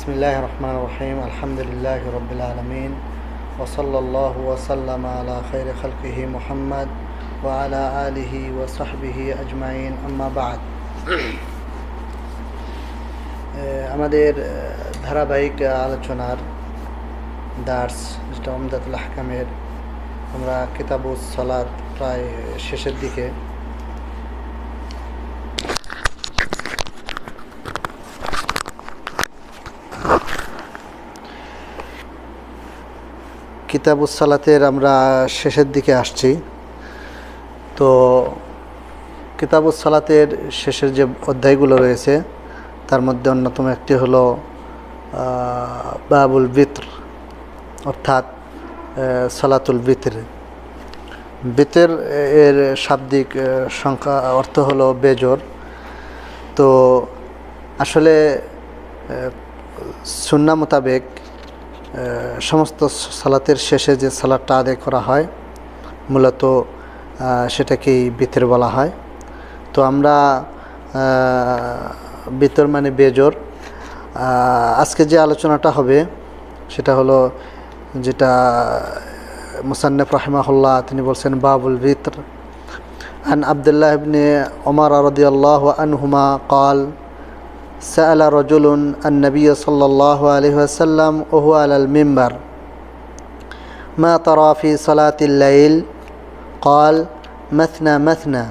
বিসমিল্লাহির রহমানির রহিম আলহামদুলিল্লাহি রাব্বিল আলামিন ওয়া সাল্লাল্লাহু ওয়া সাল্লামা আলা খায়রি খালকিহি মুহাম্মদ ওয়া আলা আলিহি ওয়া সাহবিহি আজমাইন আম্মা বা'দ। আমাদের ধারাবাহিক আলোচনার দার্স যেটা উমদাতুল আহকামের, আমরা কিতাবুস সালাত প্রায় শেষের দিকে। কিতাবুস সালাতের আমরা শেষের দিকে আসছি। তো কিতাবুস সালাতের শেষের যে অধ্যায়গুলো রয়েছে তার মধ্যে অন্যতম একটি হলো বাবুল বিতর, অর্থাৎ সালাতুল বিতর। বিতর এর শাব্দিক সংখ্যা অর্থ হলো বেজোর। তো আসলে সুন্নাহ মোতাবেক সমস্ত সালাতের শেষে যে সালাতটা আদায় করা হয় মূলত সেটাকেই বিতর বলা হয়। তো আমরা বিতর মানে বেজোর। আজকে যে আলোচনাটা হবে সেটা হলো যেটা মুসান্নিফ রাহিমাহুল্লাহ তিনি বলছেন বাবুল বিতর। আন আব্দুল্লাহ ইবনে ওমর রাদিয়াল্লাহু আনহুমা قال سأل رجل النبي صلى الله عليه وسلم وهو على المنبر ما ترى في صلاة الليل؟ قال مثنى مثنى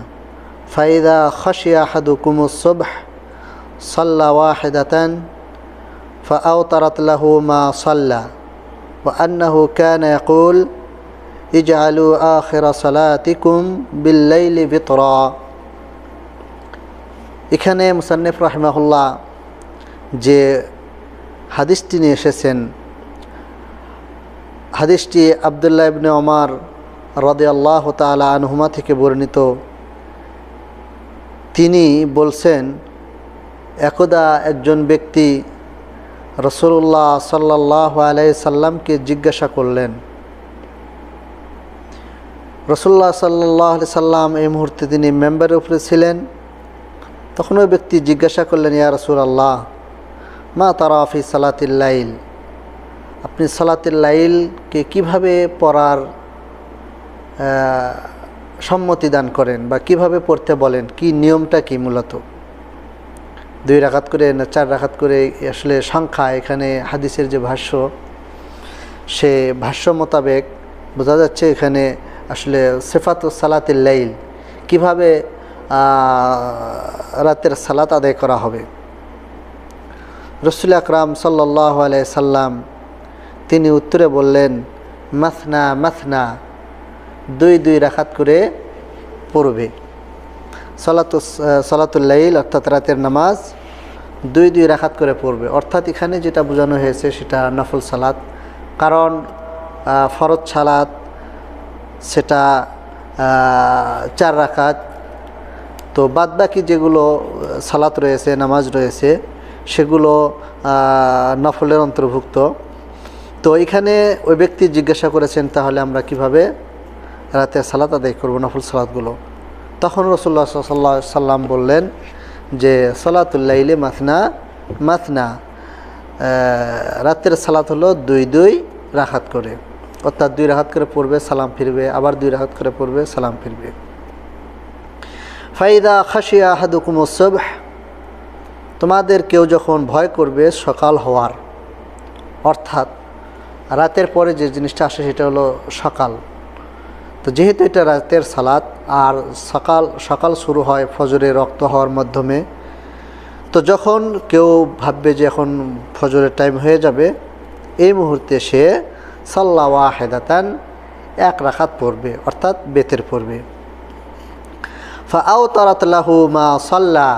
فإذا خشي أحدكم الصبح صلى واحدة فأوترت له ما صلى وأنه كان يقول اجعلوا آخر صلاتكم بالليل وطرا। এখানে মুসান্নিফ রাহিমাহুল্লাহ যে হাদিসটি নিয়ে এসেছেন, হাদিসটি আব্দুল্লাহ ইবনে ওমর রাদিয়াল্লাহু তাআলা আনহুমা থেকে বর্ণিত। তিনি বলছেন, একদা একজন ব্যক্তি রাসূলুল্লাহ সাল্লাল্লাহু আলাইহি সাল্লামকে জিজ্ঞাসা করলেন। রাসূলুল্লাহ সাল্লাল্লাহু আলাইহি সাল্লাম এই মুহূর্তে তিনি মেম্বারের উপরে ছিলেন। তখন ওই ব্যক্তি জিজ্ঞাসা করলেন, ইয়া রাসূলুল্লাহ মা তারা ফি সালাতিল লাইল? আপনি সালাতুল লাইলকে কিভাবে পড়ার সম্মতি দান করেন বা কিভাবে পড়তে বলেন, কি নিয়মটা কি? মূলত 2 রাকাত করে না 4 রাকাত করে আসলে সংখ্যা এখানে হাদিসের যে ভাষ্য সে ভাষ্য মোতাবেক বোঝা যাচ্ছে এখানে আসলে সিফাতুস সালাতুল লাইল কিভাবে রাতের সালাত আদায় করা হবে। রাসূল আকরাম সাল্লাল্লাহু আলাইহি সাল্লাম তিনি উত্তরে বললেন, মাসনা মাসনা, 2 রাকাত করে পড়বে। সালাতুল লাইল অর্থাৎ রাতের নামাজ 2 রাকাত করে পড়বে। অর্থাৎ এখানে যেটা বোঝানো হয়েছে সেটা নফল সালাত, কারণ ফরজ সালাত সেটা 4 রাকাত। তো বাদবাকি যেগুলো সালাত রয়েছে, নামাজ রয়েছে, সেগুলো নফলের অন্তর্ভুক্ত। তো এখানে ওই ব্যক্তি জিজ্ঞাসা করেছেন, তাহলে আমরা কিভাবে রাতের সালাত আদায় করব, নফল সালাতগুলো? তখন রাসূলুল্লাহ সাল্লাল্লাহু আলাইহি সাল্লাম বললেন যে সালাতুল লাইলে মাসনা মাসনা, রাতের সালাত হলো 2 রাকাত করে, অর্থাৎ 2 রাকাত করে পড়বে, সালাম ফিরবে, আবার 2 রাকাত করে পড়বে, সালাম ফিরবে। ফাইদা খাশিয়া আহাদুকুমুস সুবহ, তোমাদের কেউ যখন ভয় করবে সকাল হওয়ার, অর্থাৎ রাতের পরে যে জিনিসটা আসে সেটা হলো সকাল। তো যেহেতু এটা রাতের সালাত আর সকাল শুরু হয় ফজরের রক্ত হওয়ার মাধ্যমে, তো যখন কেউ ভাববে যে এখন ফজরের টাইম হয়ে যাবে, এই মুহূর্তে সে সাল্লা ওয়াহিদাতান 1 রাকাত পড়বে, অর্থাৎ বেতের পড়বে। ফাআওতারাত লাহু মা সাল্লা,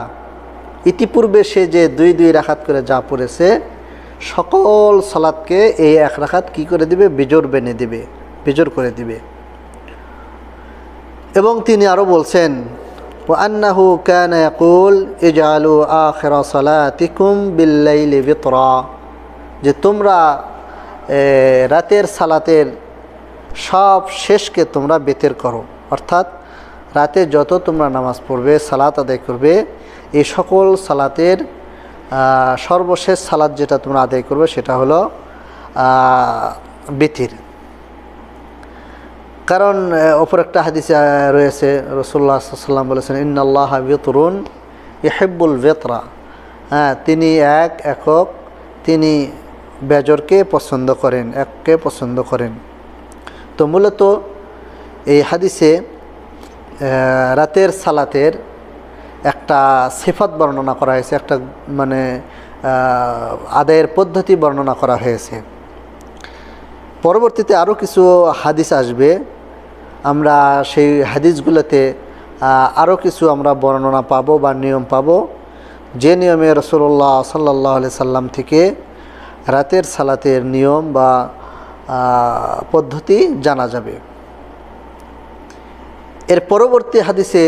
ইতিপূর্বে সে যে 2 রাকাত করে যা পড়েছে সকল সালাতকে এই 1 রাকাত কি করে দিবে? বেজোর বেনে দিবে, বেজোর করে দিবে। এবং তিনি আরও বলছেন, ওয়া আন্নাহু কানা ইয়াকুল ইজআলু আখিরা সালাতিকুম বিল লাইলি বিতরা, যে তোমরা রাতের সালাতের সব শেষকে তোমরা বেতের করো, অর্থাৎ রাতে যত তোমরা নামাজ পড়বে, সালাত আদায় করবে, এই সকল সালাতের সর্বশেষ সালাত যেটা তোমরা আদায় করবে সেটা হলো বিতির। কারণ অপর একটা হাদিসে রয়েছে, রাসূলুল্লাহ সাল্লাল্লাহু আলাইহি ওয়াসাল্লাম বলেছেন, ইন্নাল্লাহা বিতরুন ইহিব্বুল বিতরা। তিনি একক, তিনি বেজরকে পছন্দ করেন, এককে পছন্দ করেন। তো মূলত এই হাদিসে রাতের সালাতের একটা সিফাত বর্ণনা করা হয়েছে, একটা মানে আদায়ের পদ্ধতি বর্ণনা করা হয়েছে। পরবর্তীতে আরও কিছু হাদিস আসবে, আমরা সেই হাদিসগুলোতে আরও কিছু আমরা বর্ণনা পাবো বা নিয়ম পাবো, যে নিয়মে রাসূলুল্লাহ সাল্লাল্লাহু আলাইহি সাল্লাম থেকে রাতের সালাতের নিয়ম বা পদ্ধতি জানা যাবে। এর পরবর্তী হাদিসে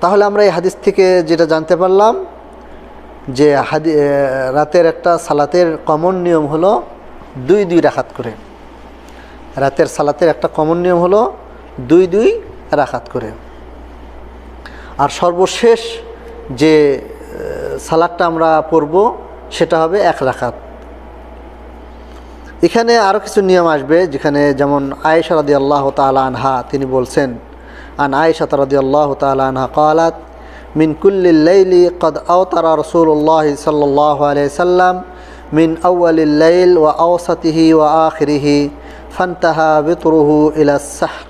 তাহলে আমরা এই হাদিস থেকে যেটা জানতে পারলাম যে রাতের একটা সালাতের কমন নিয়ম হলো 2 রাকাত করে। রাতের সালাতের একটা কমন নিয়ম হলো 2 রাকাত করে। আর সর্বশেষ যে সালাতটা আমরা পড়ব সেটা হবে 1 রাকাত। এখানে আরও কিছু নিয়ম আসবে, যেখানে যেমন আয়েশা রাদিয়াল্লাহু তাআলা আনহা তিনি বলছেন, আন আয়েশা রাদিয়াল্লাহু তাআলা আনহা ক্বালাত মিন কুল্লিল লাইলি ক্বাদ আওতারা রাসূলুল্লাহ সাল্লাল্লাহু আলাইহি সাল্লাম মিন আউয়ালিল লাইল ওয়া আওসাতিহি ওয়া আখিরিহি ফান্তাহা বিতরুহু ইলা সাহর।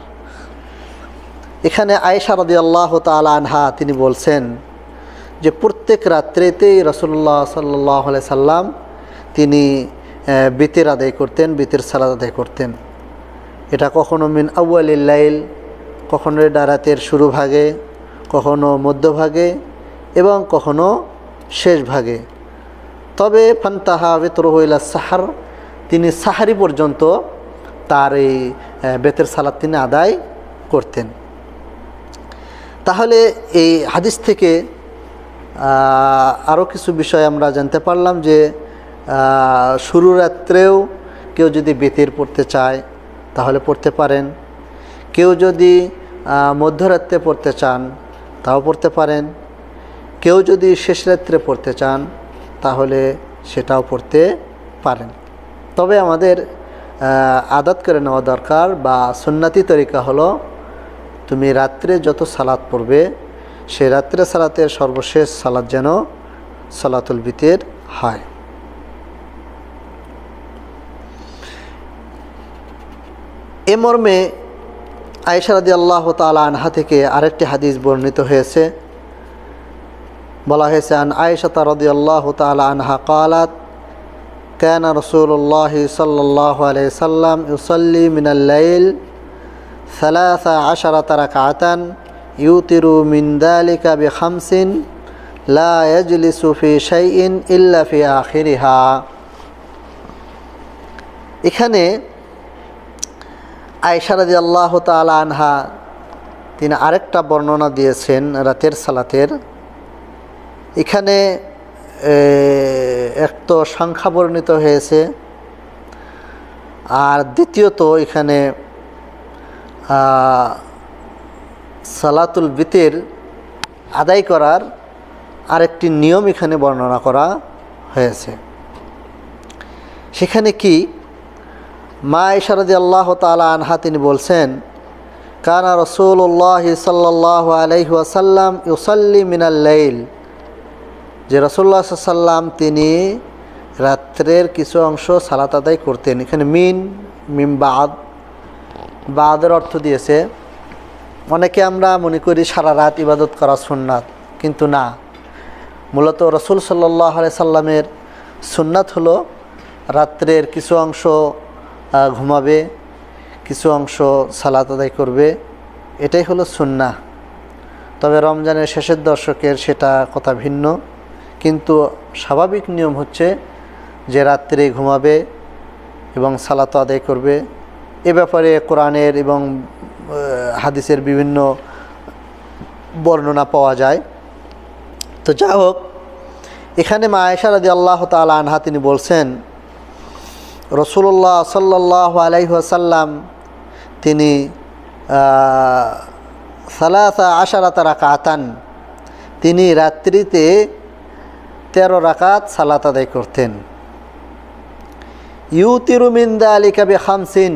এখানে আয়েশা রাদিয়াল্লাহু তাআলা আনহা তিনি বলছেন যে প্রত্যেক রাত্রেতেই রাসূলুল্লাহ সাল্লাল্লাহু আলাইহি সাল্লাম তিনি বিতির আদায় করতেন, বিতির সালাত আদায় করতেন। এটা কখনো মিন আউয়ালিল লাইল, কখনো এটা রাতের শুরু ভাগে, কখনো মধ্যভাগে এবং কখনো শেষ ভাগে। তবে ফান্তাহা বিতরুহু ইলা সাহর, তিনি সাহারি পর্যন্ত তার এই বেতের সালাত তিনি আদায় করতেন। তাহলে এই হাদিস থেকে আরও কিছু বিষয় আমরা জানতে পারলাম যে শুরু রাত্রেও কেউ যদি বিতির পড়তে চায় তাহলে পড়তে পারেন, কেউ যদি মধ্যরাত্রে পড়তে চান তাও পড়তে পারেন, কেউ যদি শেষ রাত্রে পড়তে চান তাহলে সেটাও পড়তে পারেন। তবে আমাদের আদত করে নেওয়া দরকার বা সুন্নতি তরিকা হলো, তুমি রাত্রে যত সালাত পড়বে সেই রাত্রে সালাতের সর্বশেষ সালাত যেন সালাতুল বিতির হয়। এ মর্মে আয়েশা রাদিয়াল্লাহু তাআলা আনহা থেকে আরেকটি হাদিস বর্ণিত হয়েছে, বলা হয়েছে, আন আয়েশা রাদিয়াল্লাহু তাআলা আনহা ক্বালাত কানা রাসূলুল্লাহ সাল্লাল্লাহু আলাইহি সাল্লাম ইউসাল্লি মিনাল লাইল 13 রাকাতান ইউতিরু মিন যালিকা বিখামসিন লা ইয়াজলিসু ফি শাইইন ইল্লা ফি আখিরিহা। এখানে আয়েশা রাদিয়াল্লাহু তাআলা আনহা তিনি আরেকটা বর্ণনা দিয়েছেন রাতের সালাতের। এখানে এক তো সংখ্যা বর্ণিত হয়েছে, আর দ্বিতীয়ত এখানে সালাতুল বিতির আদায় করার আরেকটি নিয়ম এখানে বর্ণনা করা হয়েছে। সেখানে কি, মা আয়েশা রাদিয়াল্লাহু তাআলা আনহা তিনি বলছেন, কানা রাসূলুল্লাহ সাল্লাল্লাহু আলাইহি ওয়াসাল্লাম ইউসাল্লি মিনাল লাইল, যে রাসূলুল্লাহ সাল্লাল্লাহু আলাইহি ওয়াসাল্লাম তিনি রাত্রের কিছু অংশ সালাত আদায় করতেন। এখানে মিম বাদের অর্থ দিয়েছে। অনেকে আমরা মনে করি সারা রাত ইবাদত করা সুন্নাত, কিন্তু না, মূলত রাসূল সাল্লাল্লাহু আলাইহি সাল্লামের সুন্নাত হলো রাত্রের কিছু অংশ ঘুমাবে, কিছু অংশ সালাত আদায় করবে, এটাই হলো সুন্নাহ। তবে রমজানের শেষের দশকের সেটা কথা ভিন্ন, কিন্তু স্বাভাবিক নিয়ম হচ্ছে যে রাত্রে ঘুমাবে এবং সালাত আদায় করবে। এ ব্যাপারে কোরআনের এবং হাদিসের বিভিন্ন বর্ণনা পাওয়া যায়। তো যা হোক, এখানে মা আয়েশা রাদিয়াল্লাহু তাআলা আনহা তিনি বলছেন, রাসূলুল্লাহ সাল্লাল্লাহু আলাইহি ওয়াসাল্লাম তিনি 13 রাকাতান, তিনি রাত্রিতে 13 রাকাত সালাত আদায় করতেন। ইউতিরু মিন যালিকা বিখামসিন,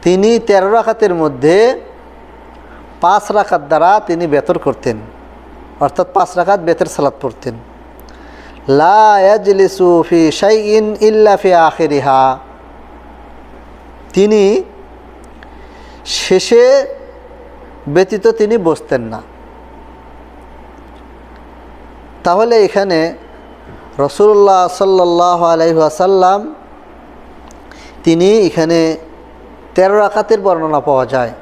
তিনি 13 রাকাতের মধ্যে 5 রাকাত দ্বারা তিনি বেতর করতেন, অর্থাৎ 5 রাকাত বেতের সালাত পড়তেন। লা ইয়াজলিসু ফি শাইইন ইল্লা ফি আখিরিহা, তিনি শেষে ব্যতীত তিনি বসতেন না। তাহলে এখানে রাসূলুল্লাহ সাল্লাল্লাহু আলাইহি ওয়াসাল্লাম তিনি এখানে 13 রাকাতের বর্ণনা পাওয়া যায়।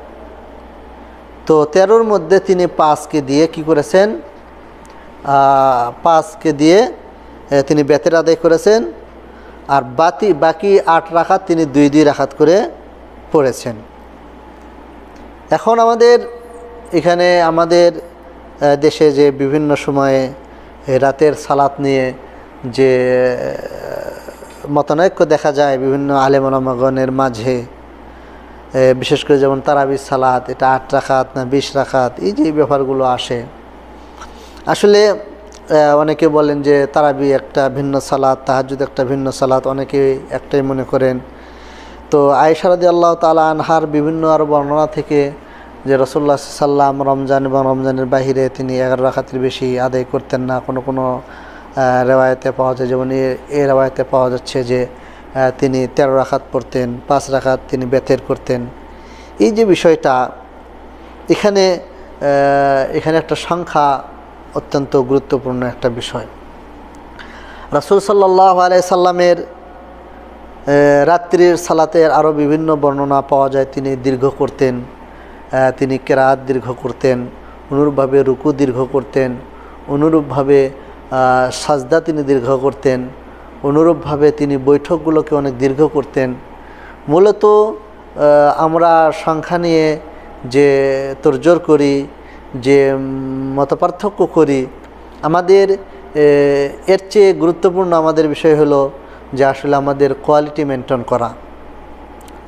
তো 13-র মধ্যে তিনি 5কে দিয়ে কি করেছেন, 5কে দিয়ে তিনি বেতের আদায় করেছেন, আর বাকি 8 রাকাত তিনি 2 রাকাত করে পড়েছেন। এখন এখানে আমাদের দেশে যে বিভিন্ন সময়ে রাতের সালাত নিয়ে যে মতানৈক্য দেখা যায় বিভিন্ন আলেম ওলামাগণের মাঝে, বিশেষ করে যেমন তারাবির সালাত, এটা 8 রাকাত না 20 রাকাত, এই যে ব্যাপারগুলো আসে। আসলে অনেকে বলেন যে তারাবি একটা ভিন্ন সালাত, তাহাজ্জুদ একটা ভিন্ন সালাত, অনেকে একটাই মনে করেন। তো আয়েশা রাদিয়াল্লাহু তাআলা আনহার বিভিন্ন আর বর্ণনা থেকে যে রাসূলুল্লাহ সাল্লাল্লাহু আলাইহি ওয়াসাল্লাম রমজান এবং রমজানের বাহিরে তিনি 11 রাকাতের বেশি আদায় করতেন না। কোনো রেওয়ায়েতে পাওয়া যায়, যেমন এই রেওয়ায়েতে পাওয়া যাচ্ছে যে তিনি 13 রাকাত পড়তেন, 5 রাকাত তিনি বেতের করতেন। এই যে বিষয়টা এখানে একটা সংখ্যা অত্যন্ত গুরুত্বপূর্ণ একটা বিষয়। রাসূল সাল্লাল্লাহু আলাইহি সাল্লামের রাত্রির সালাতের আরও বিভিন্ন বর্ণনা পাওয়া যায়। তিনি দীর্ঘ করতেন, তিনি কেরাত দীর্ঘ করতেন, অনুরূপভাবে রুকু দীর্ঘ করতেন, অনুরূপভাবে সাজদা তিনি দীর্ঘ করতেন, অনুরূপভাবে তিনি বৈঠকগুলোকে অনেক দীর্ঘ করতেন। মূলত আমরা সংখ্যা নিয়ে যে তোড়জোড় করি, যে মতপার্থক্য করি, আমাদের এর চেয়ে গুরুত্বপূর্ণ আমাদের বিষয় হলো যে আসলে আমাদের কোয়ালিটি মেনটেন করা,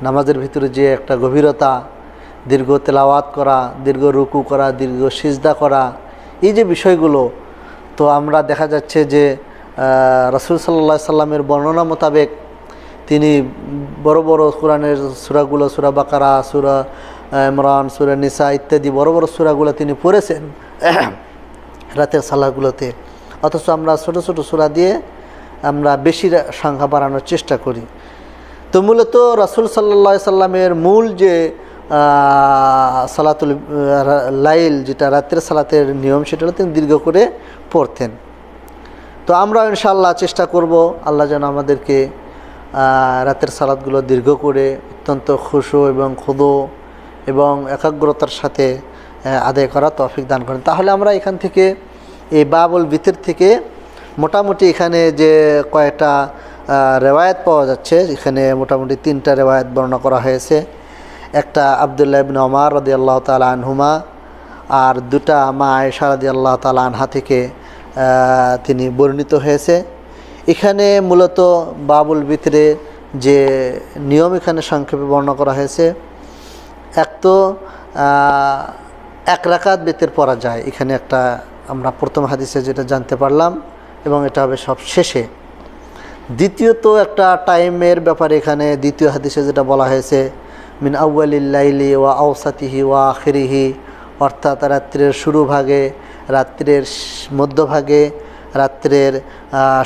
নামাজের ভিতরে যে একটা গভীরতা, দীর্ঘ তেলাওয়াত করা, দীর্ঘ রুকু করা, দীর্ঘ সিজদা করা, এই যে বিষয়গুলো। তো আমরা দেখা যাচ্ছে যে রাসূল সাল্লাল্লাহু আলাইহি সাল্লামের বর্ণনা মোতাবেক তিনি বড় বড় কোরআনের সূরাগুলো, সূরা বাকারা, সূরা ইমরান, সূরা নিসা ইত্যাদি বড় বড় সূরাগুলো তিনি পড়েছেন রাতের সালাতগুলোতে। অথচ আমরা ছোট ছোট সূরা দিয়ে আমরা বেশি সংখ্যা বাড়ানোর চেষ্টা করি। তো মূলত রাসূল সাল্লাল্লাহু আলাইহি সাল্লামের মূল যে সালাতুল লাইল, যেটা রাতের সালাতের নিয়ম, সেটা হলো তিনি দীর্ঘ করে পড়তেন। তো আমরা ইনশাআল্লাহ চেষ্টা করব আল্লাহ যেন আমাদেরকে রাতের সালাতগুলো দীর্ঘ করে অত্যন্ত খুশু এবং খুদু এবং একাগ্রতার সাথে আদায় করা তৌফিক দান করেন। তাহলে আমরা এখান থেকে এই বাবুল বিতর থেকে মোটামুটি এখানে যে কয়েকটা রেওয়ায়েত পাওয়া যাচ্ছে, এখানে মোটামুটি 3টা রেওয়ায়েত বর্ণনা করা হয়েছে। একটা আব্দুল্লাহ ইবনে ওমর রাদিয়াল্লাহু তাআলা আনহুমা, আর 2টা মা আয়েশা রাদিয়াল্লাহু তাআলা আনহা থেকে তিনি বর্ণিত হয়েছে। এখানে মূলত বাবুল বিতরে যে নিয়ম এখানে সংক্ষেপে বর্ণনা করা হয়েছে, এক রাকাত বেতের পড়া যায়। এখানে একটা আমরা প্রথম হাদিসে যেটা জানতে পারলাম, এবং এটা হবে সব শেষে। দ্বিতীয়ত একটা টাইমের ব্যাপারে এখানে দ্বিতীয় হাদিসে যেটা বলা হয়েছে, মিন আউয়ালিল লাইলি ওয়া আওসাতিহি ওয়া আখিরিহি, অর্থাৎ রাত্রের শুরু ভাগে, রাত্রের মধ্যভাগে, রাত্রের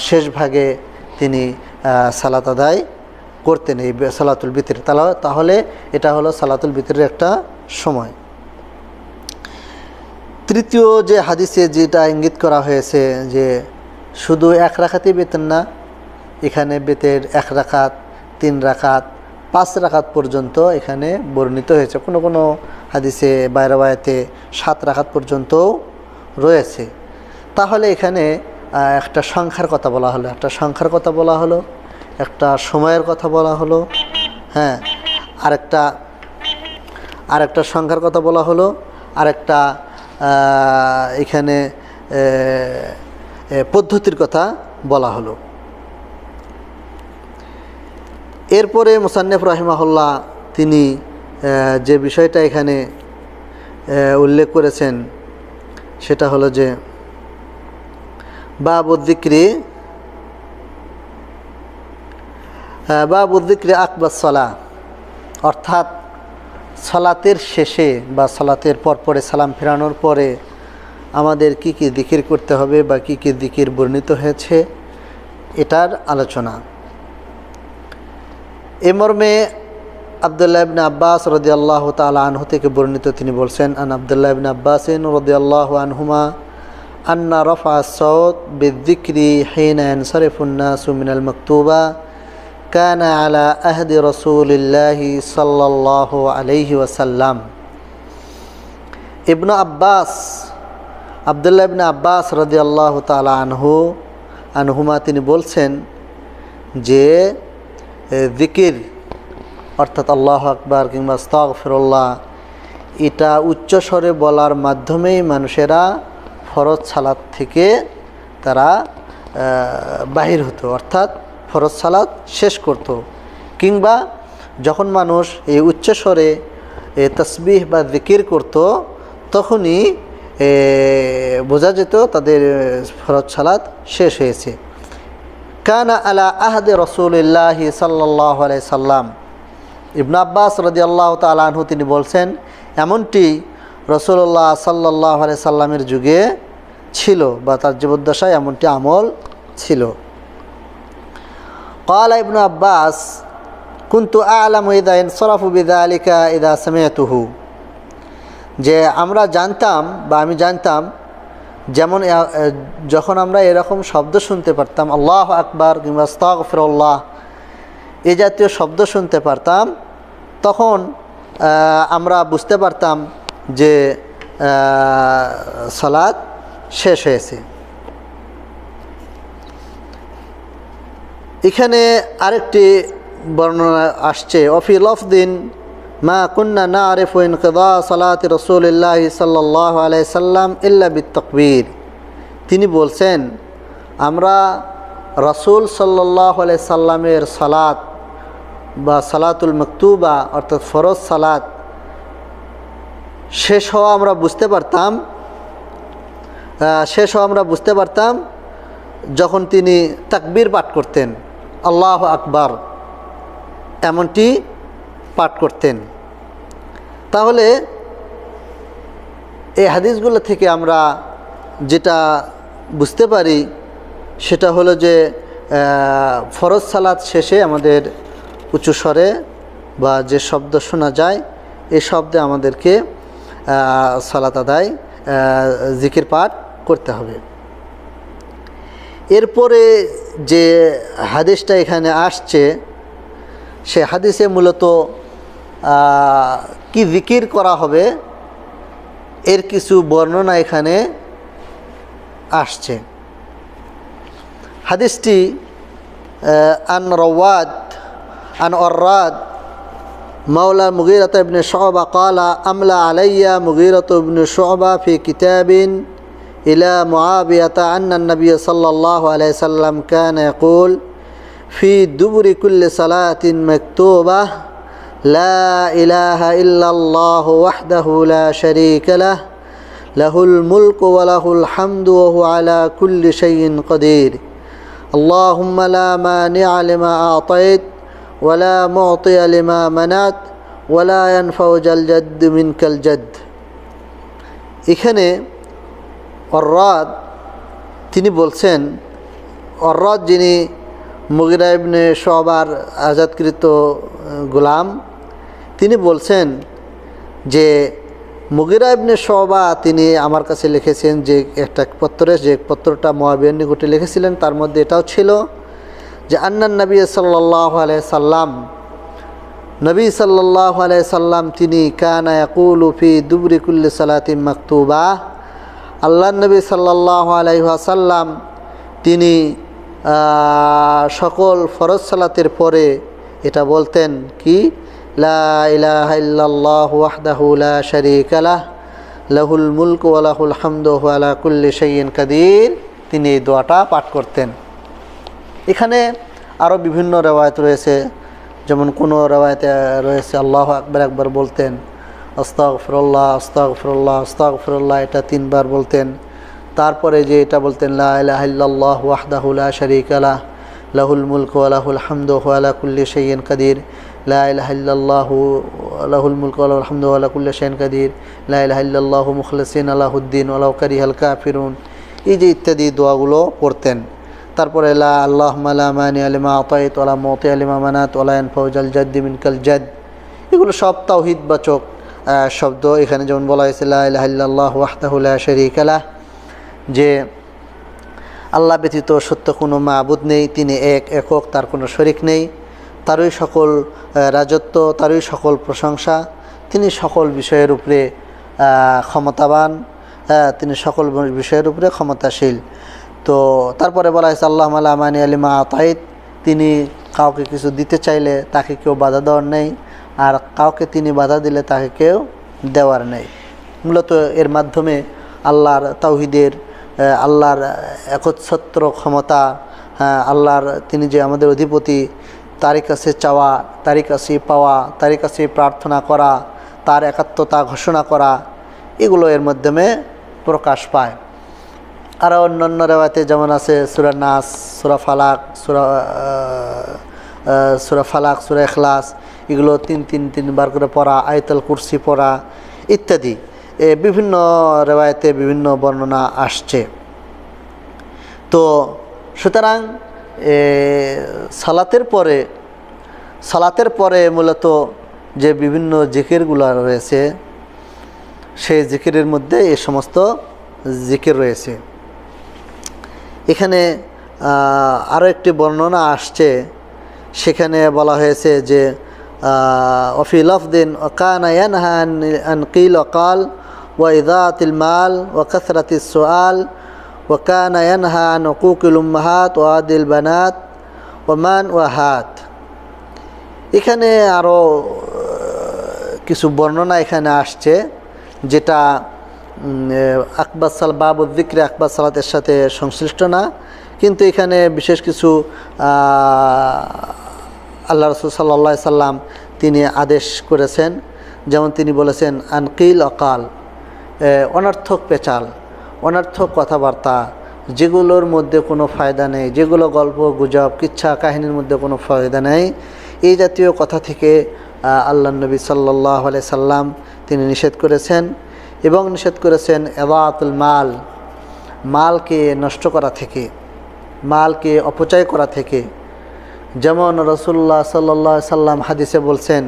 শেষ ভাগে তিনি সালাত আদায় করতেন, এই সালাতুল বিতর। তাহলে এটা হলো সালাতুল বিতরের একটা সময়। তৃতীয় যে হাদিসে যেটা ইঙ্গিত করা হয়েছে যে শুধু 1 রাকাতই বেতেন না, এখানে বেতের 1 রাকাত, 3 রাকাত, 5 রাকাত পর্যন্ত এখানে বর্ণিত হয়েছে। কোনো কোনো হাদিসে বা রিওয়ায়াতে 7 রাকাত পর্যন্ত রয়েছে। তাহলে এখানে একটা সংখ্যার কথা বলা হলো, একটা সংখ্যার কথা বলা হলো, একটা সময়ের কথা বলা হলো, হ্যাঁ, আরেকটা সংখ্যার কথা বলা হলো, আরেকটা এখানে পদ্ধতির কথা বলা হলো। এরপরে মুসান্নিফ রাহিমাহুল্লাহ তিনি যে বিষয়টা এখানে উল্লেখ করেছেন সেটা হলো যে বাবুদ্দিক্রি আকবাস সালাহ, অর্থাৎ সালাতের শেষে বা সালাতের পরে সালাম ফেরানোর পরে আমাদের কি কি জিকির করতে হবে বা কি কি জিকির বর্ণিত হয়েছে এটার আলোচনা। এ মর্মে আব্দুল্লাহ ইবনে আব্বাস রাদিয়াল্লাহু তাআলা আনহু থেকে বর্ণিত, তিনি বলছেন, আন আব্দুল্লাহ ইবনে আব্বাস রাদিয়াল্লাহু আনহুমা আন্না রাফা আস-সাউত বিয-যিকরি হিনা ইয়ানসারিফুন নাসু মিনাল মাকতুবা কানা আলা আহদি রাসূলিল্লাহি সাল্লাল্লাহু আলাইহি ওয়াসাল্লাম। ইবনে আব্বাস, আব্দুল্লাহ ইবনে আব্বাস রাদিয়াল্লাহু তাআলা আনহুমা তিনি বলছেন যে জিকির অর্থাৎ আল্লাহু আকবার কিংবা আস্তাগফিরুল্লাহ এটা উচ্চস্বরে বলার মাধ্যমেই মানুষেরা ফরজ সালাত থেকে তারা বাহির হতো, অর্থাৎ ফরজ সালাত শেষ করত। কিংবা যখন মানুষ এই উচ্চস্বরে তাসবিহ বা জিকির করত তখনই বোঝা যেত তাদের ফরজ সালাত শেষ হয়েছে। কানা আলা আহদে রাসূলিল্লাহি সাল্লাল্লাহু আলাইহি সাল্লাম। ইবনে আব্বাস রাদিয়াল্লাহু তাআলা আনহু তিনি বলছেন এমনটি রাসূলুল্লাহ সাল্লাল্লাহু আলাইহি সাল্লামের যুগে ছিল বা তার জীবদ্দশায় এমনটি আমল ছিল। ক্বালা ইবনে আব্বাস কুনতু আ'লামু ইযা ইনসারাফু বিযালিকা ইযা সামি'তুহু, যে আমরা জানতাম বা আমি জানতাম যেমন যখন আমরা এরকম শব্দ শুনতে পারতাম আল্লাহু আকবার কিংবা আস্তাগফিরুল্লাহ এই জাতীয় শব্দ শুনতে পারতাম তখন আমরা বুঝতে পারতাম যে সালাত শেষ হয়েছে। এখানে আরেকটি বর্ণনা আসছে, অফি লফদিন মা কুন্না না'রিফু ইনকিদা সালাতি রাসূলিল্লাহি সাল্লাল্লাহু আলাইহি সাল্লাম ইল্লা বিত-তাকবীর। তিনি বলছেন আমরা রাসূল সাল্লাল্লাহু আলাইহি সাল্লামের সালাত বা সালাতুল মাকতুবা অর্থাৎ ফরজ সালাত শেষ হওয়া আমরা বুঝতে পারতাম যখন তিনি তাকবীর পাঠ করতেন, আল্লাহু আকবার এমনটি পাঠ করতেন। তাহলে এই হাদিসগুলো থেকে আমরা যেটা বুঝতে পারি সেটা হলো যে ফরজ সালাত শেষে আমাদের উঁচু স্বরে বা যে শব্দ শোনা যায় এই শব্দে আমাদেরকে সালাত আদায় জিকির পাঠ করতে হবে। এরপরে যে হাদিসটা এখানে আসছে সে হাদিসে মূলত কি জিকির করা হবে এর কিছু বর্ণনা এখানে আসছে। হাদিসটি আন অর্রাদ মাওলা মুগীরাত ইবনে শুবা ক্বালা আমলা আলাইয়া মুগীরাত ইবনে শুবা ফি কিতাবিন ইলা মুআবিয়াতা আন্না নবী সাল্লাল্লাহু আলাইহি সাল্লাম কানা ইয়াকুল ফি দুবুরি কুল্লি সালাতিন মাকতুবাহ লা ইলাহা ইল্লাল্লাহু ওয়াহদাহু লা শারীকা লাহ লাহুল মুলকু ওয়া লাহুল হামদু ওয়া হুয়া আলা কুল্লি শাইইন কাদির আল্লাহুম্মা লা মানি'a লিমা আ'তাইত ওয়া লা মু'তিয়া লিমা মানাত ওয়া লা ইয়ানফাউ জাল জাদ্দ মিনকাল জাদ্দ। এখানে অর্রাদ তিনি বলছেন, অর্রাদ যিনি মুগীরা ইবনে শুবার আজাদকৃত গোলাম, তিনি বলছেন যে মুগীরা ইবনে শুবা তিনি আমার কাছে লিখেছেন যে একটা পত্রে, যে পত্রটা মুআবিয়ার নিকটে লিখেছিলেন তার মধ্যে এটাও ছিল যে আন্নান নবী সাল্লাল্লাহু আলাইহি সাল্লাম, নবী সাল্লাল্লাহু আলাইহি সাল্লাম তিনি কানা ইয়াকুলু ফি দুবরি কুল্লি সালাতিন মাকতুবা, আল্লাহর নবী সাল্লাল্লাহু আলাইহি ওয়াসাল্লাম তিনি সকল ফরজ সালাতের পরে এটা বলতেন কি লা ইলাহা ইল্লাল্লাহু ওয়াহদাহু লা শারীকা লাহ লাহুল মুলকু ওয়া লাহুল হামদু ওয়া হুয়া আলা কুল্লি শাইইন কাদির। তিনি এই দোয়াটা পাঠ করতেন। এখানে আরও বিভিন্ন রেওয়ায়েত রয়েছে, যেমন কোনো রেওয়ায়েতে রয়েছে আল্লাহু আকবার একবার বলতেন, আস্তাগফিরুল্লাহ আস্তাগফিরুল্লাহ আস্তাগফিরুল্লাহ এটা 3 বার বলতেন, তারপরে যে এটা বলতেন লা ইলাহা ইল্লাল্লাহু ওয়াহদাহু লা শারীকা লাহ লাহুল মুলকু ওয়া লাহুল হামদু ওয়া আলা কুল্লি শাইইন কাদির, লা ইলাহা ইল্লাল্লাহু লাহুল মুলকু ওয়া লাহুল হামদু ওয়া আলা কুল্লি শাইইন কাদির, লা ইলাহা ইল্লাল্লাহু মুখলিসিনা লাহুদ্দিন ওয়া লাউ কারিহাল কাফিরুন, এই যে ইত্যাদি দোয়াগুলো পড়তেন। তারপরে লা আল্লাহুম্মা লা মানিআ লিমা আতাইত ওয়া লা মুতিআ লিমা মানাত ওয়া লা ইয়ানফাউ যাল জাদ্দি মিনকাল জাদ, এগুলো সব তাওহীদবাচক শব্দ। এখানে যেমন বলা হয়েছে লা ইলাহা ইল্লাল্লাহু ওয়াহদাহু লা শারীকা লাহ, যে আল্লাহ ব্যতীত সত্য কোনো মাবুদ নেই, তিনি একক, তার কোনো শরিক নেই, তারই সকল রাজত্ব, তারই সকল প্রশংসা, তিনি সকল বিষয়ের উপরে ক্ষমতাবান, তিনি সকল বিষয়ের উপরে ক্ষমতাশীল। তো তারপরে বলা হয়েছে আল্লাহুম্মা লা মানিআ লিমা আতাইত, তিনি কাউকে কিছু দিতে চাইলে তাকে কেউ বাধা দেওয়ার নেই, আর কাউকে তিনি বাধা দিলে তাকে কেউ দেওয়ার নেই। মূলত এর মাধ্যমে আল্লাহর তাওহীদের, আল্লাহর একচ্ছত্র ক্ষমতা, আল্লাহর তিনি যে আমাদের অধিপতি, তারই কাছে চাওয়া, তারই কাছে পাওয়া, তারই কাছে প্রার্থনা করা, তার একাত্মতা ঘোষণা করা, এগুলো এর মাধ্যমে প্রকাশ পায়। আরও অন্যান্য রেওয়ায়েতে যেমন আছে সূরা নাস, সূরা ফালাক, সূরা ফালাক, সূরা ইখলাস, এগুলো তিনবার করে পড়া, আয়াতুল কুরসি পড়া ইত্যাদি বিভিন্ন রেওয়ায়েতে বিভিন্ন বর্ণনা আসছে। তো সুতরাং সালাতের পরে মূলত যে বিভিন্ন জিকিরগুলো রয়েছে, সেই জিকিরের মধ্যে এই সমস্ত জিকির রয়েছে। এখানে আরও একটি বর্ণনা আসছে, সেখানে বলা হয়েছে যে ওফি লফদিন কানা ইয়ানহা আন কিল ওয়া কাল ওয়া ইদাতিল মাল ওয়া কাসরাতিস সুআল ওয়া কানা ইয়ানহা আন উকুকিল উম্মাহাত ওয়া আদিল বানাত ওয়া মান ওয়া হাত। এখানে আরও কিছু বর্ণনা এখানে আসছে, যেটা আকবার বাবুল যিকরে আকবার সালাতের সাথে সংশ্লিষ্ট না, কিন্তু এখানে বিশেষ কিছু আল্লাহ রাসূল সাল্লাল্লাহু আলাইহি সাল্লাম তিনি আদেশ করেছেন। যেমন তিনি বলেছেন আনকিল অকাল, অনর্থক পেচাল, অনর্থক কথাবার্তা, যেগুলোর মধ্যে কোনো ফায়দা নেই, যেগুলো গল্প গুজব কিচ্ছা কাহিনীর মধ্যে কোনো ফায়দা নেই, এই জাতীয় কথা থেকে আল্লাহ নবী সাল্লাল্লাহু আলাইহি সাল্লাম তিনি নিষেধ করেছেন। এবং নিষেধ করেছেন ইদাআতুল মাল, মালকে নষ্ট করা থেকে, মালকে অপচয় করা থেকে। যেমন রাসূলুল্লাহ সাল্লাল্লাহু আলাইহি সাল্লাম হাদিসে বলছেন,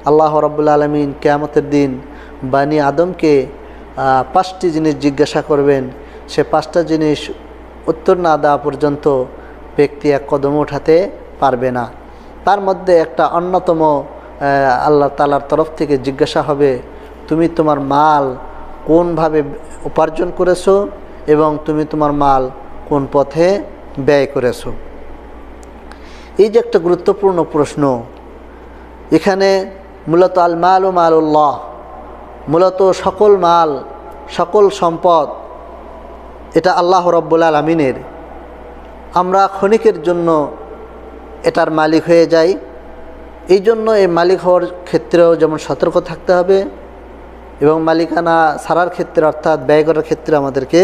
আল্লাহ রাব্বুল আলামিন কিয়ামতের দিন বানি আদমকে 5টি জিনিস জিজ্ঞাসা করবেন, সে 5টা জিনিস উত্তর না দেওয়া পর্যন্ত ব্যক্তি এক কদম উঠাতে পারবে না। তার মধ্যে একটা অন্যতম আল্লাহ তাআলার তরফ থেকে জিজ্ঞাসা হবে, তুমি তোমার মাল কোনভাবে উপার্জন করেছো এবং তুমি তোমার মাল কোন পথে ব্যয় করেছো। এই যে একটা গুরুত্বপূর্ণ প্রশ্ন, এখানে মূলত আল মাল ও মালুল্লাহ, মূলত সকল মাল, সকল সম্পদ এটা আল্লাহ রাব্বুল আলামিনের। আমরা ক্ষণিকের জন্য এটার মালিক হয়ে যাই, এই জন্য এই মালিক হওয়ার ক্ষেত্রেও যেমন সতর্ক থাকতে হবে, এবং মালিকানা ছাড়ার ক্ষেত্রে অর্থাৎ ব্যয় করার ক্ষেত্রে আমাদেরকে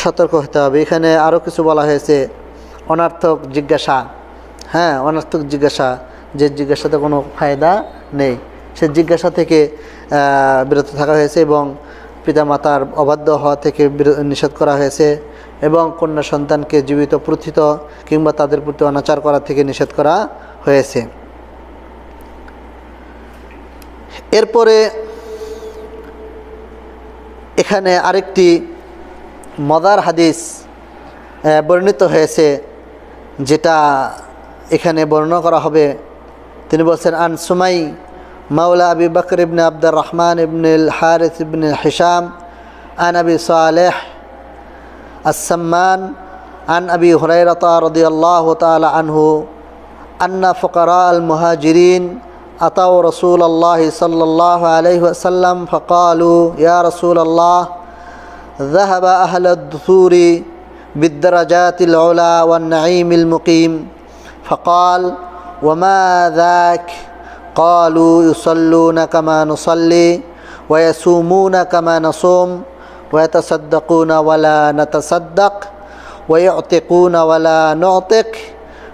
সতর্ক হতে হবে। এখানে আরও কিছু বলা হয়েছে, অনর্থক জিজ্ঞাসা, অনর্থক জিজ্ঞাসা, যে জিজ্ঞাসাতে কোনো ফায়দা নেই, সে জিজ্ঞাসা থেকে বিরত থাকা হয়েছে, এবং পিতামাতার অবাধ্য হওয়া থেকে নিষেধ করা হয়েছে, এবং কন্যা সন্তানকে জীবিত প্রথিত কিংবা তাদের প্রতি অনাচার করা থেকে নিষেধ করা হয়েছে। এরপরে এখানে আরেকটি মজার হাদিস বর্ণিত হয়েছে, যেটা এখানে বর্ণনা করা হবে। তিনি বলছেন আন সুমাই মাওলা আবি বকর ইবনে আব্দুর রহমান ইবনে আল হারিস ইবনে হিশাম আন আবি সালেহ আস-সাম্মান আন আবি হুরায়রা রাদিয়াল্লাহু তাআলা আনহু আন্না ফুকারা আল মুহাজিরিন আতাউ রাসূলুল্লাহ সাল্লাল্লাহু আলাইহি ওয়াসাল্লাম ফাকালু ইয়া রাসূলুল্লাহ ذهب أهل الدثور بالدرجات العلى والنعيم المقيم فقال وما ذاك قالوا يصلون كما نصلي ويصومون كما نصوم ويتصدقون ولا نتصدق ويعتقون ولا نعتق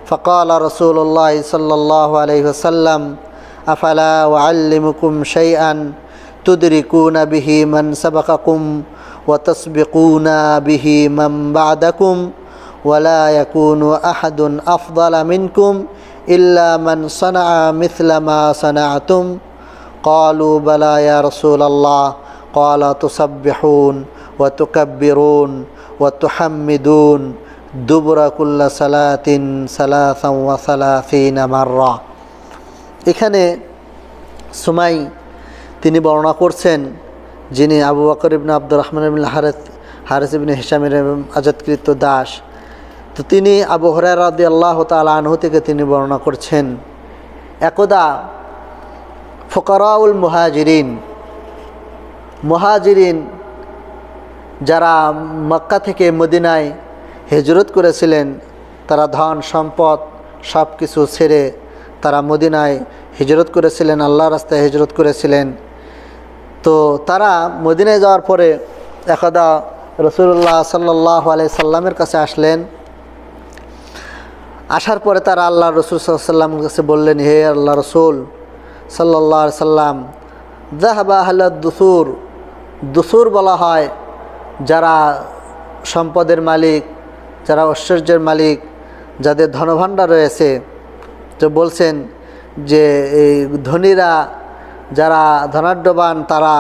فقال رسول الله صلى الله عليه وسلم أفلا أعلمكم شيئا تدركون به من سبقكم وتسبقون به من بعدكم ولا يكون أحد أفضل منكم إلا من صنع مثل ما صنعتم قالوا بلى يا رسول الله قال تسبحون وتكبرون وتحمدون دبر كل صلاة 33 مرة এখানে সুমাই তিনি বর্ণনা করছেন, যিনি আবু বকর ইবনে আব্দুর রহমান ইবনে হারিস ইবনে হিশামের আজাদকৃত দাস, তো তিনি আবু হুরায়রা রাদিয়াল্লাহু তাআলা আনহু থেকে তিনি বর্ণনা করছেন, একদা ফুকারাউল মুহাজিরিন যারা মক্কা থেকে মদিনায় হিজরত করেছিলেন, তারা ধন সম্পদ সব কিছু ছেড়ে তারা মদিনায় হিজরত করেছিলেন, আল্লাহর রাস্তায় হিজরত করেছিলেন। তো তারা মদিনায় যাওয়ার পরে একদা রাসূলুল্লাহ সাল্লাল্লাহু আলাইহি সাল্লামের কাছে আসলেন। আসার পরে তারা আল্লাহ রসুল সাল্লাল্লাহু আলাইহি সাল্লামের কাছে বললেন, হে আল্লাহ রসুল সাল্লাল্লাহু আলাইহি সাল্লাম, যাহাবা আহলাদ দুসুর, দুসুর বলা হয় যারা সম্পদের মালিক, যারা ঐশ্বর্যের মালিক, যাদের ধনভাণ্ডার রয়েছে। তো বলছেন যে এই ধনীরা যারা ধনাঢ্যবান তারা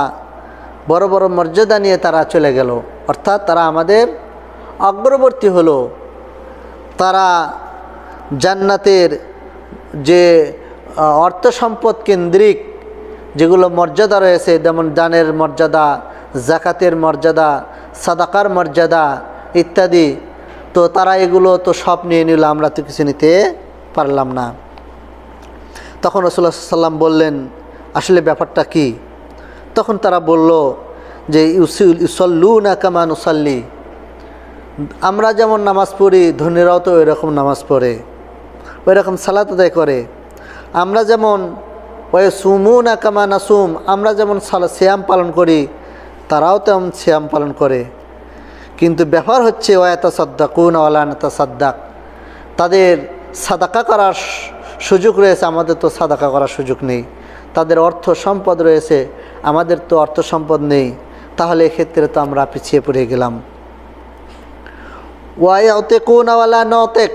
বড় বড় মর্যাদা নিয়ে তারা চলে গেল, অর্থাৎ তারা আমাদের অগ্রবর্তী হলো। তারা জান্নাতের যে অর্থ সম্পদ কেন্দ্রিক যেগুলো মর্যাদা রয়েছে, যেমন দানের মর্যাদা, জাকাতের মর্যাদা, সাদাকার মর্যাদা ইত্যাদি, তো তারা এগুলো তো সব নিয়ে নিল, আমরা তো কিছু নিতে পারলাম না। তখন রাসূলুল্লাহ সাল্লাল্লাহু আলাইহি ওয়াসাল্লাম বললেন, আসলে ব্যাপারটা কি? তখন তারা বলল যে ইউসাল্লুনা কামা নুসাল্লি, আমরা যেমন নামাজ পড়ি ধনীরাও তো ওইরকম নামাজ পড়ে, ওইরকম সালাত আদায় করে। আমরা যেমন ওয়ায়াসুমুনা কামা নাসুম, আমরা যেমন সিয়াম পালন করি তারাও তেমন সিয়াম পালন করে। কিন্তু ব্যাপার হচ্ছে ওয়ায়াতাসাদ্দাকুনা ওয়ালা নাতাসাদ্দাক, তাদের সাদাকা করার সুযোগ রয়েছে, আমাদের তো সাদাকা করার সুযোগ নেই। তাদের অর্থ সম্পদ রয়েছে, আমাদের তো অর্থ সম্পদ নেই, তাহলে এক্ষেত্রে তো আমরা পিছিয়ে পড়ে গেলাম। ওয়ায়াতিকুনা ওয়ালা নাতিক,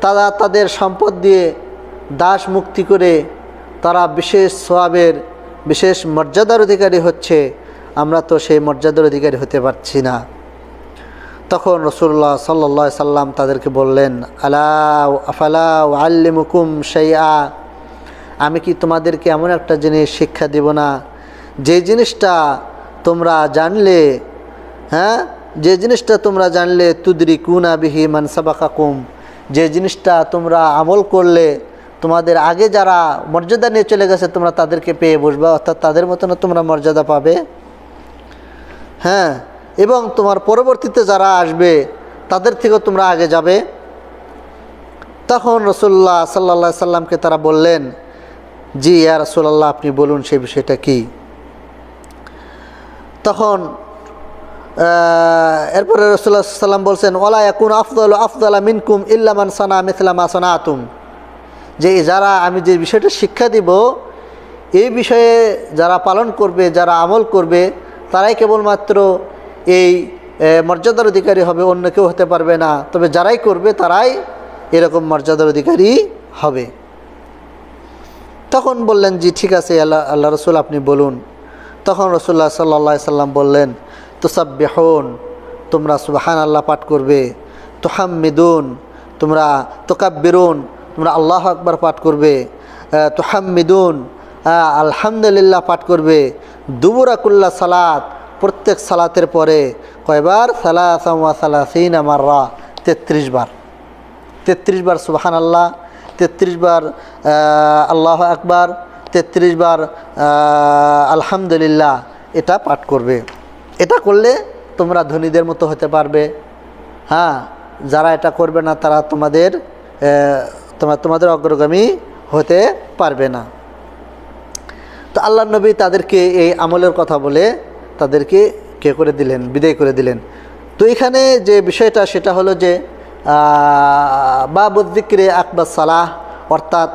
তারা তাদের সম্পদ দিয়ে দাস মুক্তি করে তারা বিশেষ সওয়াবের বিশেষ মর্যাদার অধিকারী হচ্ছে, আমরা তো সেই মর্যাদার অধিকারী হতে পারছি না। তখন রাসূলুল্লাহ সাল্লাল্লাহু আলাইহি সাল্লাম তাদেরকে বললেন, আফালা উআল্লিমুকুম শাইআ, আমি কি তোমাদেরকে এমন একটা জিনিস শিক্ষা দেব না যে জিনিসটা তোমরা জানলে, যে জিনিসটা তোমরা জানলে তুদরিকুনা বিহি মান সাবাকাকুম, যে জিনিসটা তোমরা আমল করলে তোমাদের আগে যারা মর্যাদা নিয়ে চলে গেছে তোমরা তাদেরকে পেয়ে বসবা, অর্থাৎ তাদের মতন তোমরা মর্যাদা পাবে। এবং তোমার পরবর্তীতে যারা আসবে তাদের থেকেও তোমরা আগে যাবে। তখন রাসূলুল্লাহ সাল্লাল্লাহু আলাইহি সাল্লামকে তারা বললেন, জি ইয়া রাসূলুল্লাহ, আপনি বলুন সেই বিষয়টা কি। তখন এরপরে রাসূলুল্লাহ সাল্লাল্লাহু আলাইহি সাল্লাম বলছেন, ওয়ালা ইয়াকুনু আফদালা মিনকুম ইল্লা মান সানা মিছলা মা সানাতুম, যে যারা আমি যে বিষয়টা শিক্ষা দিব এই বিষয়ে যারা পালন করবে, যারা আমল করবে তারাই কেবলমাত্র এই মর্যাদার অধিকারী হবে, অন্য কেউ হতে পারবে না। তবে যারাই করবে তারাই এরকম মর্যাদার অধিকারী হবে। তখন বললেন, জি ঠিক আছে আল্লাহ রসুল, আপনি বলুন। তখন রাসূলুল্লাহ সাল্লাল্লাহু আলাইহি সাল্লাম বললেন, তুসাব্বিহুন, তোমরা সুবহানাল্লাহ পাঠ করবে, তুহাম্মিদুন, তোমরা তুকাব্বিরুন, তোমরা আল্লাহু আকবার পাঠ করবে, তুহাম্মিদুন, আলহামদুলিল্লাহ পাঠ করবে, দুবুরা কুল্লা সালাত, প্রত্যেক সালাতের পরে কয়বার? 33 মাররা, 33 বার, 33 বার সুবহানাল্লাহ, 33 বার আল্লাহু আকবার, 33 বার আলহামদুলিল্লাহ, এটা পাঠ করবে। এটা করলে তোমরা ধনীদের মতো হতে পারবে। যারা এটা করবে না তারা তোমাদের অগ্রগামী হতে পারবে না। তো আল্লাহর নবী তাদেরকে এই আমলের কথা বলে তাদেরকে করে দিলেন, বিদায় করে দিলেন। তো এখানে যে বিষয়টা সেটা হলো যে বাবুল যিকরি আকবাস সালাহ, অর্থাৎ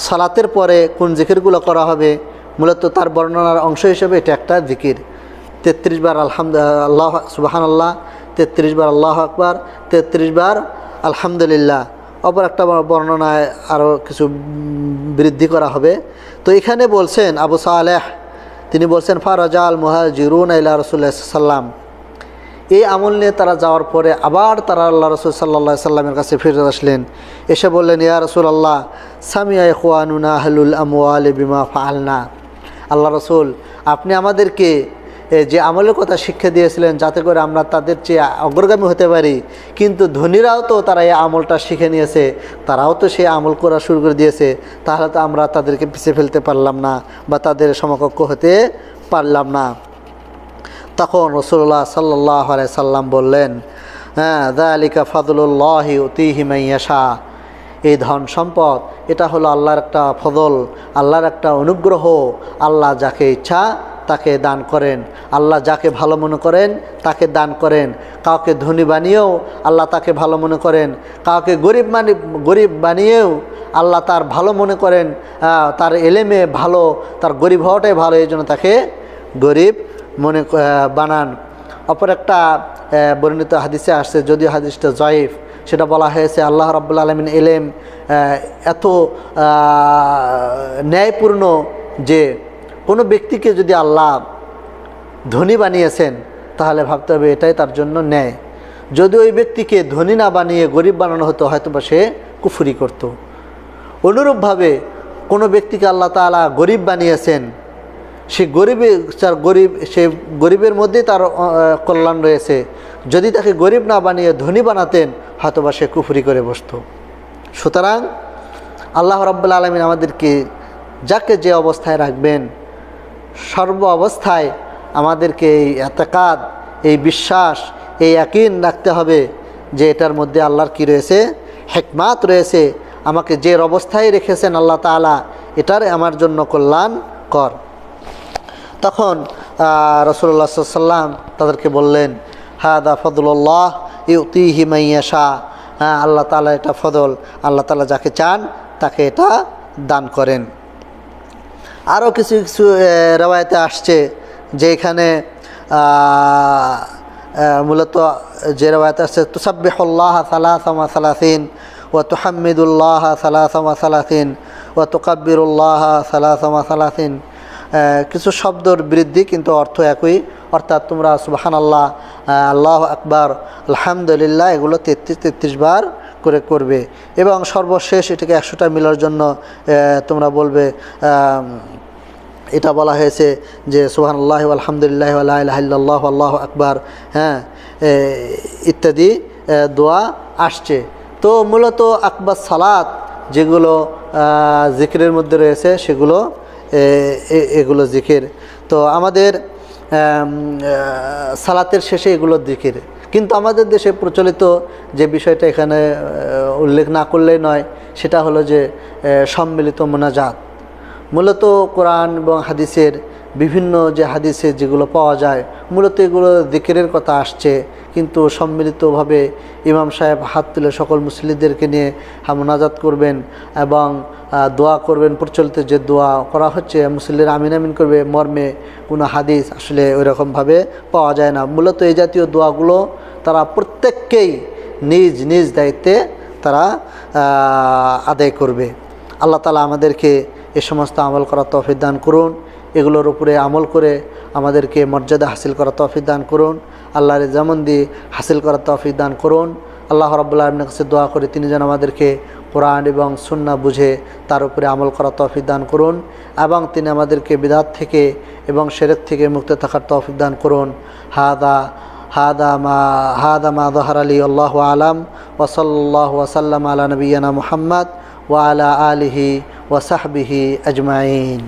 সালাতের পরে কোন জিকিরগুলো করা হবে, মূলত তার বর্ণনার অংশ হিসেবে এটা একটা জিকির। 33 বার আল্লাহ সুবহানাল্লাহ, 33 বার আল্লাহ আকবার, 33 বার আলহামদুলিল্লাহ। অপর একটা বর্ণনায় আরও কিছু বৃদ্ধি করা হবে। তো এখানে বলছেন আবু সালেহ, তিনি বলছেন ফারাজাল মুহাজিরুন ইলা রাসূলিল্লাহ সাল্লাম, এই আমল নিয়ে তারা যাওয়ার পরে আবার তারা আল্লাহ রসুল সাল্লাল্লাহু আলাইহি সাল্লামের কাছে ফিরে আসলেন। এসে বললেন, ইয়া রাসূলুল্লাহ সামিয়া ইখওয়ানুনা আহলুল আমওয়াল বিমা ফাআলনা। আল্লাহ রসুল, আপনি আমাদেরকে যে আমলের কথা শিক্ষা দিয়েছিলেন যাতে করে আমরা তাদের চেয়ে অগ্রগামী হতে পারি, কিন্তু ধনীরাও তো তারা এই আমলটা শিখে নিয়েছে, তারাও তো সেই আমল করা শুরু করে দিয়েছে, তাহলে তো আমরা তাদেরকে পিছিয়ে ফেলতে পারলাম না বা তাদের সমকক্ষ হতে পারলাম না। তখন রাসূলুল্লাহ সাল্লাল্লাহু আলাইহি সাল্লাম বললেন, হ্যাঁ, যালিকা ফাদলুল্লাহি ইউতিহি মান ইয়াশা, এই ধন সম্পদ এটা হলো আল্লাহর একটা ফজল, আল্লাহর একটা অনুগ্রহ। আল্লাহ যাকে ইচ্ছা তাকে দান করেন, আল্লাহ যাকে ভালো মনে করেন তাকে দান করেন। কাউকে ধনী বানিয়েও আল্লাহ তাকে ভালো মনে করেন, কাউকে গরিব বানিয়েও আল্লাহ তার ভালো মনে করেন। তার এলেমে ভালো, তার গরিব হওয়াটাই ভালো, এই জন্য তাকে গরিব মনে বানান। অপর একটা বর্ণিত হাদিসে আসছে, যদিও হাদিসটা জয়ীফ, সেটা বলা হয়েছে আল্লাহ রাব্বুল আলামিন এলেম এত ন্যায়পূর্ণ যে কোনো ব্যক্তিকে যদি আল্লাহ ধনী বানিয়েছেন তাহলে ভাবতে হবে এটাই তার জন্য ন্যায়। যদি ওই ব্যক্তিকে ধনী না বানিয়ে গরিব বানানো হতো, হয়তো বা সে কুফরি করত। অনুরূপভাবে কোনো ব্যক্তিকে আল্লাহ তাআলা গরিব বানিয়েছেন, সে গরিবের মধ্যেই তার কল্যাণ রয়েছে। যদি তাকে গরিব না বানিয়ে ধনী বানাতেন, হয়তো বা সে কুফরি করে বসত। সুতরাং আল্লাহ রাব্বুল আলামিন আমাদেরকে যাকে যে অবস্থায় রাখবেন, সর্ব অবস্থায় আমাদেরকে এই এতেকাদ, এই বিশ্বাস, এই ইয়াকিন রাখতে হবে যে এটার মধ্যে আল্লাহর কি রয়েছে, হিকমাত রয়েছে। আমাকে যে অবস্থায় রেখেছেন আল্লাহ তাআলা, এটার আমার জন্য কল্যাণ কর। তখন রাসূলুল্লাহ সাল্লাল্লাহু আলাইহি ওয়াসাল্লাম তাদেরকে বললেন, হাদা ফদলুল্লাহ ইউতিহি মান ইয়াশা, হ্যাঁ, আল্লাহ তাআলা এটা ফদল, আল্লাহ তাআলা যাকে চান তাকে এটা দান করেন। আরও কিছু কিছু রিওয়ায়াতে আসছে যে এখানে মূলত যে রিওয়ায়াতে আসছে, তুসাব্বিহুল্লাহ সালাসা ওয়া সালাসিন ওয়া তুহাম্মিদুল্লাহ সালাসা ওয়া সালাসিন ওয়া তুকাব্বিরুল্লাহ সালাসা ওয়া সালাসিন। কিছু শব্দর বৃদ্ধি কিন্তু অর্থ একই, অর্থাৎ তোমরা সুবহানাল্লাহ, আল্লাহু আকবার, আলহামদুলিল্লাহ এগুলো 33 বার করে করবে, এবং সর্বশেষ এটাকে 100টা মিলার জন্য তোমরা বলবে। এটা বলা হয়েছে যে সুবহানাল্লাহি ওয়া আলহামদুলিল্লাহি ওয়া লা ইলাহা ইল্লাল্লাহু আল্লাহু আকবার, হ্যাঁ, ইত্যাদি দোয়া আসছে। তো মূলত আকবাস সালাত যেগুলো জিকিরের মধ্যে রয়েছে সেগুলো এগুলো জিকির। তো আমাদের সালাতের শেষে এগুলো জিকির, কিন্তু আমাদের দেশে প্রচলিত যে বিষয়টা এখানে উল্লেখ না করলেই নয়, সেটা হলো যে সম্মিলিত মোনাজাত। মূলত কোরআন এবং হাদিসের বিভিন্ন যে হাদিসে যেগুলো পাওয়া যায়, মূলত এগুলো জিকিরের কথা আসছে, কিন্তু সম্মিলিতভাবে ইমাম সাহেব হাত তুলে সকল মুসল্লিদেরকে নিয়ে মোনাজাত করবেন এবং দোয়া করবেন। প্রচলিত যে দোয়া করা হচ্ছে মুসল্লিরা আমিন আমিন করবে, মর্মে কোনো হাদিস আসলে ওইরকমভাবে পাওয়া যায় না। মূলত এই জাতীয় দোয়াগুলো তারা প্রত্যেককেই নিজ নিজ দায়িত্বে তারা আদায় করবে। আল্লাহ তাআলা আমাদেরকে এ সমস্ত আমল করার তৌফিক দান করুন, এগুলোর উপরে আমল করে আমাদেরকে মর্যাদা হাসিল করার তৌফিক দান করুন, আল্লাহর জামন্দি হাসিল করার তৌফিক দান করুন। আল্লাহ রাব্বুল আলামিনের কাছে দোয়া করি তিনি যেন আমাদেরকে কোরআন এবং সুন্নাহ বুঝে তার উপরে আমল করার তৌফিক দান করুন, এবং তিনি আমাদেরকে বিদআত থেকে এবং শিরক থেকে মুক্ত থাকার তৌফিক দান করুন। হাদা মা যাহারা লি, আল্লাহু আলাম, ওয়া সাল্লাল্লাহু ওয়া সাল্লাম আলা নবিয়িনা মুহাম্মদ ওয়া আলা আলিহি ওয়া সাহবিহি আজমাইন।